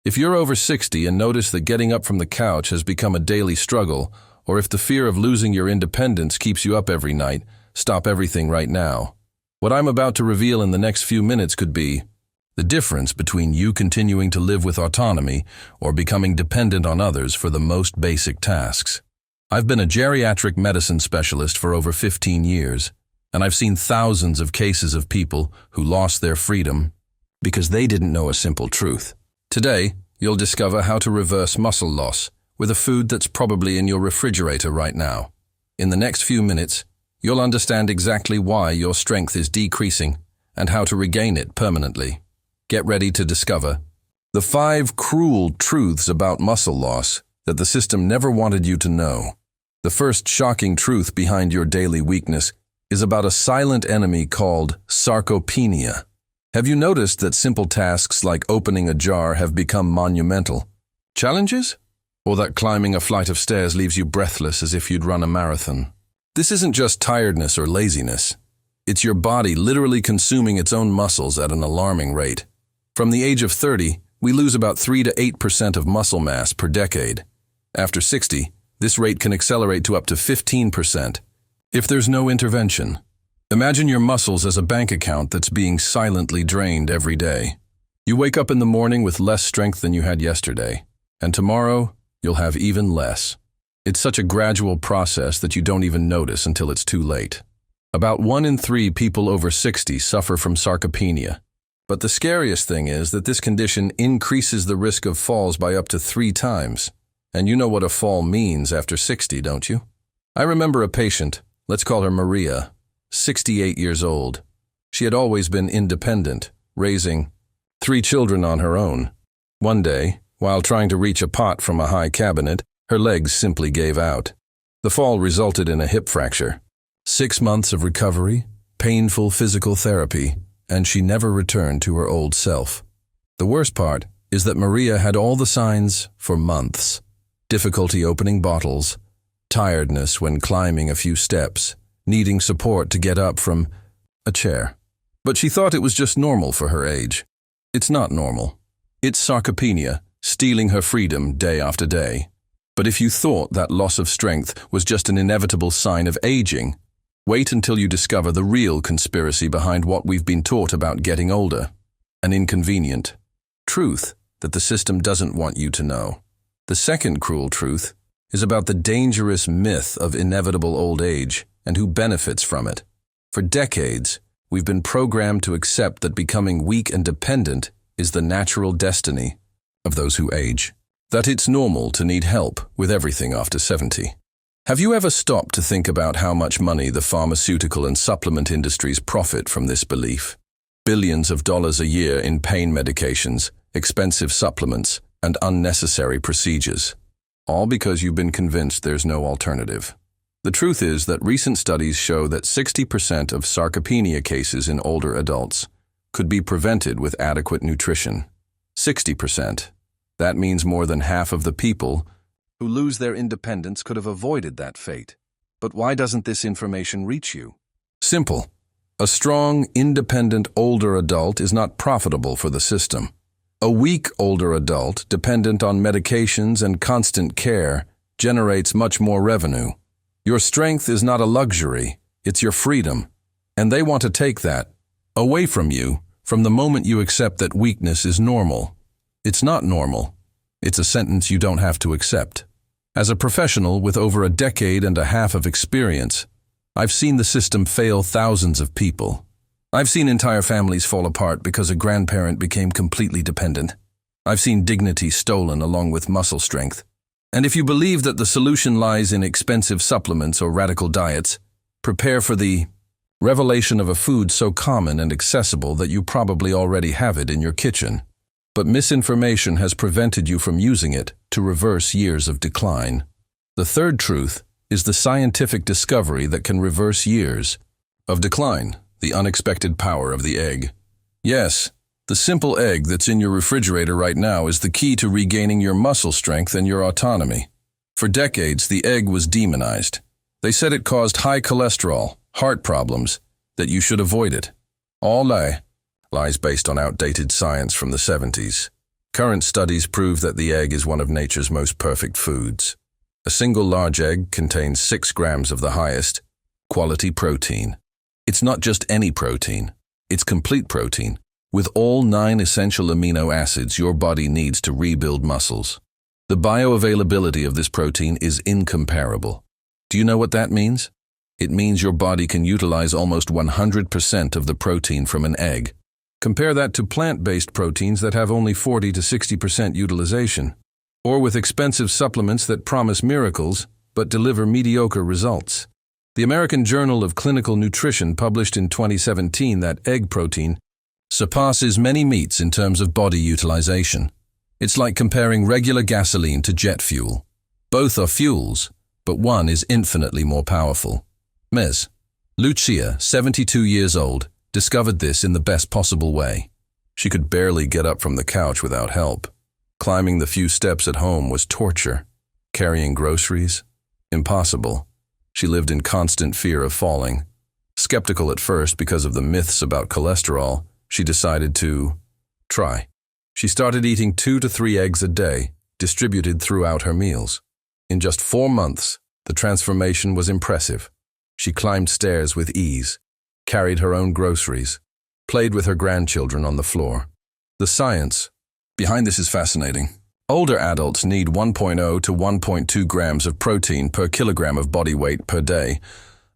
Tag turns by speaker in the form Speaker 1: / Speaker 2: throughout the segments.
Speaker 1: If you're over 60 and notice that getting up from the couch has become a daily struggle, or if the fear of losing your independence keeps you up every night, stop everything right now. What I'm about to reveal in the next few minutes could be the difference between you continuing to live with autonomy or becoming dependent on others for the most basic tasks. I've been a geriatric medicine specialist for over 15 years, and I've seen thousands of cases of people who lost their freedom because they didn't know a simple truth. Today, you'll discover how to reverse muscle loss with a food that's probably in your refrigerator right now. In the next few minutes, you'll understand exactly why your strength is decreasing and how to regain it permanently. Get ready to discover the 5 cruel truths about muscle loss that the system never wanted you to know. The first shocking truth behind your daily weakness is about a silent enemy called sarcopenia. Have you noticed that simple tasks like opening a jar have become monumental challenges? Or that climbing a flight of stairs leaves you breathless as if you'd run a marathon? This isn't just tiredness or laziness. It's your body literally consuming its own muscles at an alarming rate. From the age of 30, we lose about 3 to 8% of muscle mass per decade. After 60, this rate can accelerate to up to 15% if there's no intervention. Imagine your muscles as a bank account that's being silently drained every day. You wake up in the morning with less strength than you had yesterday, and tomorrow you'll have even less. It's such a gradual process that you don't even notice until it's too late. About 1 in 3 people over 60 suffer from sarcopenia. But the scariest thing is that this condition increases the risk of falls by up to 3 times. And you know what a fall means after 60, don't you? I remember a patient, let's call her Maria, 68 years old. She had always been independent, raising 3 children on her own. One day, while trying to reach a pot from a high cabinet, her legs simply gave out. The fall resulted in a hip fracture. 6 months of recovery, painful physical therapy, and she never returned to her old self. The worst part is that Maria had all the signs for months. Difficulty opening bottles, tiredness when climbing a few steps, needing support to get up from a chair. But she thought it was just normal for her age. It's not normal. It's sarcopenia, stealing her freedom day after day. But if you thought that loss of strength was just an inevitable sign of aging, wait until you discover the real conspiracy behind what we've been taught about getting older. An inconvenient truth that the system doesn't want you to know. The second cruel truth is about the dangerous myth of inevitable old age and who benefits from it. For decades, we've been programmed to accept that becoming weak and dependent is the natural destiny of those who age. That it's normal to need help with everything after 70. Have you ever stopped to think about how much money the pharmaceutical and supplement industries profit from this belief? Billions of dollars a year in pain medications, expensive supplements, and unnecessary procedures. All because you've been convinced there's no alternative. The truth is that recent studies show that 60% of sarcopenia cases in older adults could be prevented with adequate nutrition. 60%. That means more than half of the people who lose their independence could have avoided that fate. But why doesn't this information reach you? Simple. A strong, independent older adult is not profitable for the system. A weak older adult, dependent on medications and constant care, generates much more revenue. Your strength is not a luxury, it's your freedom. And they want to take that away from you from the moment you accept that weakness is normal. It's not normal. It's a sentence you don't have to accept. As a professional with over a decade and a half of experience, I've seen the system fail thousands of people. I've seen entire families fall apart because a grandparent became completely dependent. I've seen dignity stolen along with muscle strength. And if you believe that the solution lies in expensive supplements or radical diets, prepare for the revelation of a food so common and accessible that you probably already have it in your kitchen. But misinformation has prevented you from using it to reverse years of decline. The third truth is the scientific discovery that can reverse years of decline, the unexpected power of the egg. Yes, the simple egg that's in your refrigerator right now is the key to regaining your muscle strength and your autonomy. For decades, the egg was demonized. They said it caused high cholesterol, heart problems, that you should avoid it. All lies based on outdated science from the 70s. Current studies prove that the egg is one of nature's most perfect foods. A single large egg contains 6 grams of the highest quality protein. It's not just any protein, it's complete protein, with all 9 essential amino acids your body needs to rebuild muscles. The bioavailability of this protein is incomparable. Do you know what that means? It means your body can utilize almost 100% of the protein from an egg. Compare that to plant-based proteins that have only 40 to 60% utilization, or with expensive supplements that promise miracles but deliver mediocre results. The American Journal of Clinical Nutrition published in 2017 that egg protein surpasses many meats in terms of body utilization. It's like comparing regular gasoline to jet fuel. Both are fuels, but one is infinitely more powerful. Ms. Lucia, 72 years old, discovered this in the best possible way. She could barely get up from the couch without help. Climbing the few steps at home was torture. Carrying groceries? Impossible. She lived in constant fear of falling. Skeptical at first because of the myths about cholesterol, she decided to try. She started eating 2 to 3 eggs a day, distributed throughout her meals. In just 4 months, the transformation was impressive. She climbed stairs with ease, carried her own groceries, played with her grandchildren on the floor. The science behind this is fascinating. Older adults need 1.0 to 1.2 grams of protein per kilogram of body weight per day.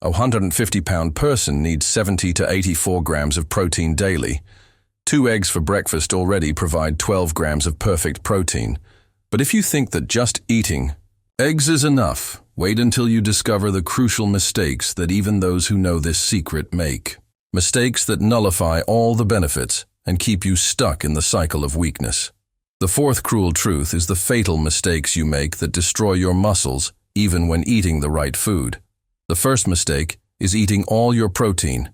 Speaker 1: A 150-pound person needs 70 to 84 grams of protein daily. 2 eggs for breakfast already provide 12 grams of perfect protein. But if you think that just eating eggs is enough, wait until you discover the crucial mistakes that even those who know this secret make. Mistakes that nullify all the benefits and keep you stuck in the cycle of weakness. The 4th cruel truth is the fatal mistakes you make that destroy your muscles even when eating the right food. The first mistake is eating all your protein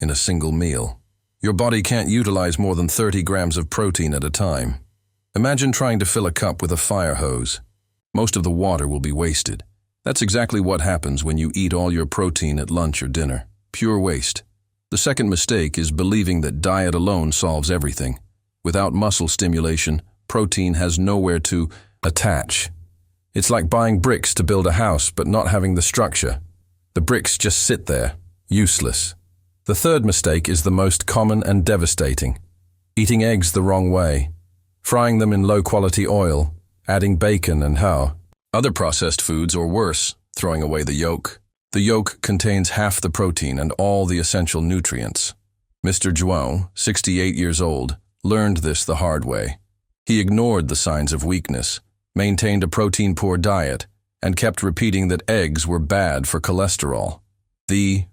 Speaker 1: in a single meal. Your body can't utilize more than 30 grams of protein at a time. Imagine trying to fill a cup with a fire hose. Most of the water will be wasted. That's exactly what happens when you eat all your protein at lunch or dinner. Pure waste. The second mistake is believing that diet alone solves everything. Without muscle stimulation, protein has nowhere to attach. It's like buying bricks to build a house but not having the structure. The bricks just sit there, useless. The third mistake is the most common and devastating. Eating eggs the wrong way. Frying them in low-quality oil, adding bacon and other processed foods, or worse, throwing away the yolk. The yolk contains half the protein and all the essential nutrients. Mr. João, 68 years old, learned this the hard way. He ignored the signs of weakness, maintained a protein-poor diet, and kept repeating that eggs were bad for cholesterol. The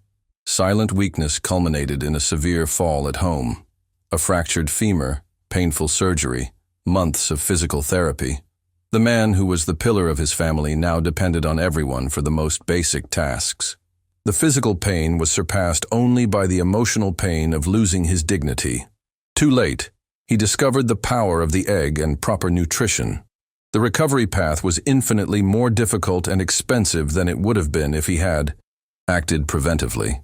Speaker 1: silent weakness culminated in a severe fall at home. A fractured femur, painful surgery, months of physical therapy. The man who was the pillar of his family now depended on everyone for the most basic tasks. The physical pain was surpassed only by the emotional pain of losing his dignity. Too late, he discovered the power of the egg and proper nutrition. The recovery path was infinitely more difficult and expensive than it would have been if he had acted preventively.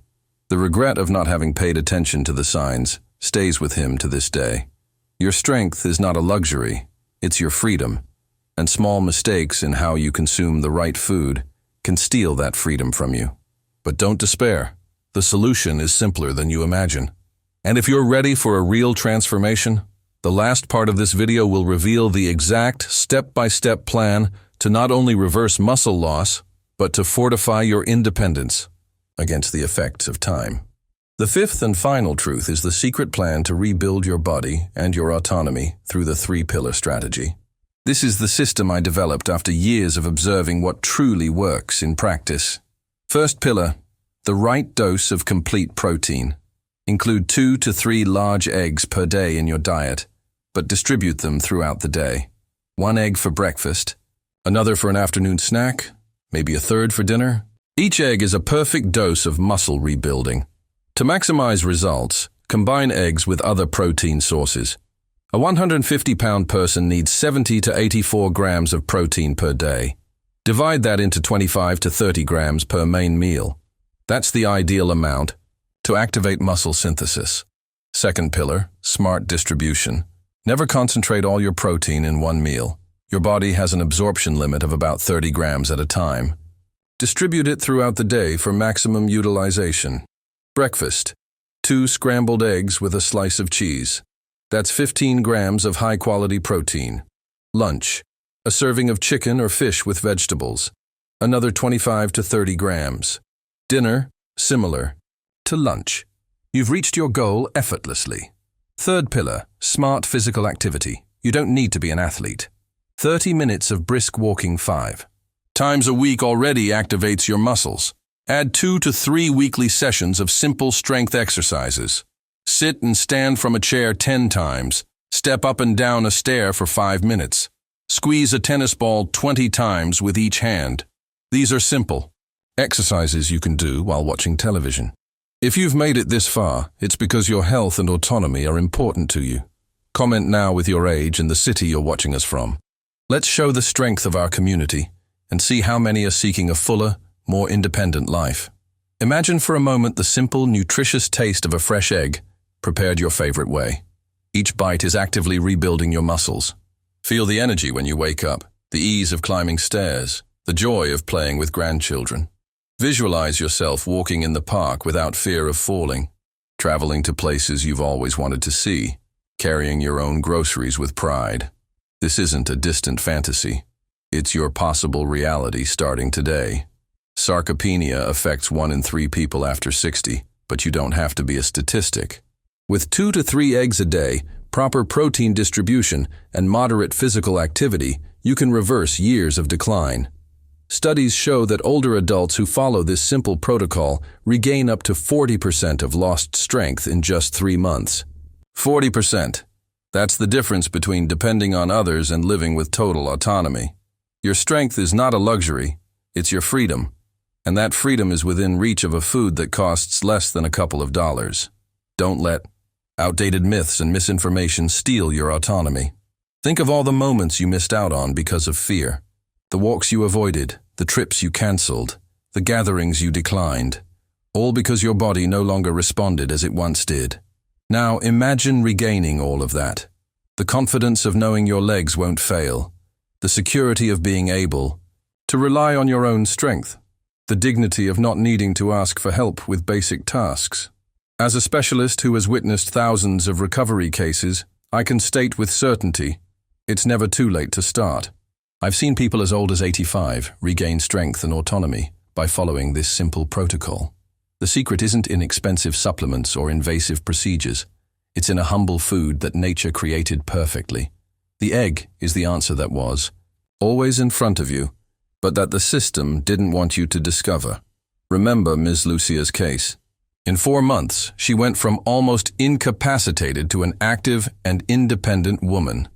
Speaker 1: The regret of not having paid attention to the signs stays with him to this day. Your strength is not a luxury, it's your freedom. And small mistakes in how you consume the right food can steal that freedom from you. But don't despair. The solution is simpler than you imagine. And if you're ready for a real transformation, the last part of this video will reveal the exact step-by-step plan to not only reverse muscle loss, but to fortify your independence against the effects of time. The 5th and final truth is the secret plan to rebuild your body and your autonomy through the 3-pillar strategy. This is the system I developed after years of observing what truly works in practice. First pillar, the right dose of complete protein. Include 2 to 3 large eggs per day in your diet, but distribute them throughout the day. 1 egg for breakfast, another for an afternoon snack, maybe a third for dinner. Each egg is a perfect dose of muscle rebuilding. To maximize results, combine eggs with other protein sources. A 150-pound person needs 70 to 84 grams of protein per day. Divide that into 25 to 30 grams per main meal. That's the ideal amount to activate muscle synthesis. Second pillar, smart distribution. Never concentrate all your protein in one meal. Your body has an absorption limit of about 30 grams at a time. Distribute it throughout the day for maximum utilization. Breakfast: 2 scrambled eggs with a slice of cheese. That's 15 grams of high-quality protein. Lunch: a serving of chicken or fish with vegetables. Another 25 to 30 grams. Dinner: similar to lunch. You've reached your goal effortlessly. Third pillar: smart physical activity. You don't need to be an athlete. 30 minutes of brisk walking 5 times a week already activates your muscles. Add 2 to 3 weekly sessions of simple strength exercises. Sit and stand from a chair 10 times. Step up and down a stair for 5 minutes. Squeeze a tennis ball 20 times with each hand. These are simple exercises you can do while watching television. If you've made it this far, it's because your health and autonomy are important to you. Comment now with your age and the city you're watching us from. Let's show the strength of our community and see how many are seeking a fuller, more independent life. Imagine for a moment the simple, nutritious taste of a fresh egg, prepared your favorite way. Each bite is actively rebuilding your muscles. Feel the energy when you wake up, the ease of climbing stairs, the joy of playing with grandchildren. Visualize yourself walking in the park without fear of falling, traveling to places you've always wanted to see, carrying your own groceries with pride. This isn't a distant fantasy. It's your possible reality starting today. Sarcopenia affects 1 in 3 people after 60, but you don't have to be a statistic. With 2 to 3 eggs a day, proper protein distribution, and moderate physical activity, you can reverse years of decline. Studies show that older adults who follow this simple protocol regain up to 40% of lost strength in just 3 months. 40%. That's the difference between depending on others and living with total autonomy. Your strength is not a luxury, it's your freedom. And that freedom is within reach of a food that costs less than a couple of dollars. Don't let outdated myths and misinformation steal your autonomy. Think of all the moments you missed out on because of fear. The walks you avoided, the trips you canceled, the gatherings you declined, all because your body no longer responded as it once did. Now imagine regaining all of that. The confidence of knowing your legs won't fail, the security of being able to rely on your own strength, the dignity of not needing to ask for help with basic tasks. As a specialist who has witnessed thousands of recovery cases, I can state with certainty, it's never too late to start. I've seen people as old as 85 regain strength and autonomy by following this simple protocol. The secret isn't in expensive supplements or invasive procedures. It's in a humble food that nature created perfectly. The egg is the answer that was, always in front of you, but that the system didn't want you to discover. Remember Ms. Lucia's case. In 4 months, she went from almost incapacitated to an active and independent woman.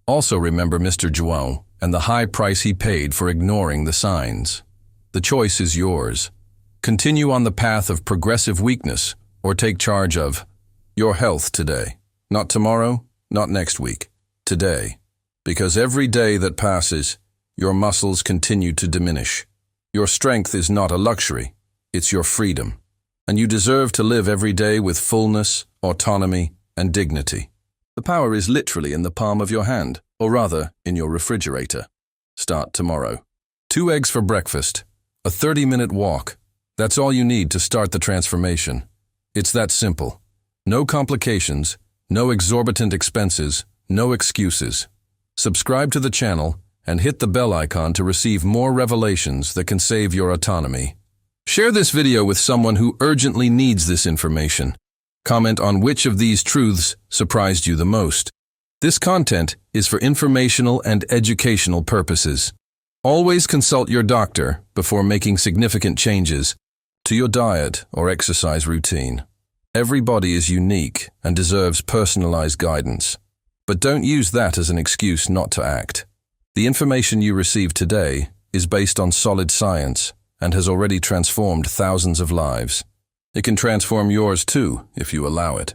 Speaker 1: Also remember Mr. João and the high price he paid for ignoring the signs. The choice is yours. Continue on the path of progressive weakness or take charge of your health today. Not tomorrow, not next week. Today. Because every day that passes, your muscles continue to diminish. Your strength is not a luxury, it's your freedom. And you deserve to live every day with fullness, autonomy, and dignity. The power is literally in the palm of your hand, or rather, in your refrigerator. Start tomorrow. 2 eggs for breakfast, a 30-minute walk. That's all you need to start the transformation. It's that simple. No complications, no exorbitant expenses, no excuses. Subscribe to the channel and hit the bell icon to receive more revelations that can save your autonomy. Share this video with someone who urgently needs this information. Comment on which of these truths surprised you the most. This content is for informational and educational purposes. Always consult your doctor before making significant changes to your diet or exercise routine. Every body is unique and deserves personalized guidance. But don't use that as an excuse not to act. The information you receive today is based on solid science and has already transformed thousands of lives. It can transform yours too, if you allow it.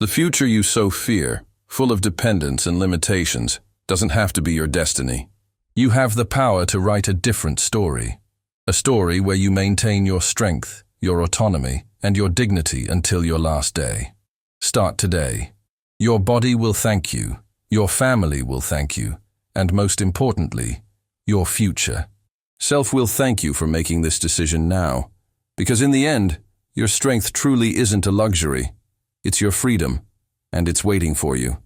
Speaker 1: The future you so fear, full of dependence and limitations, doesn't have to be your destiny. You have the power to write a different story. A story where you maintain your strength, your autonomy, and your dignity until your last day. Start today. Your body will thank you, Your family will thank you, and most importantly, your future. Self will thank you for making this decision now, because in the end, your strength truly isn't a luxury. It's your freedom, and it's waiting for you.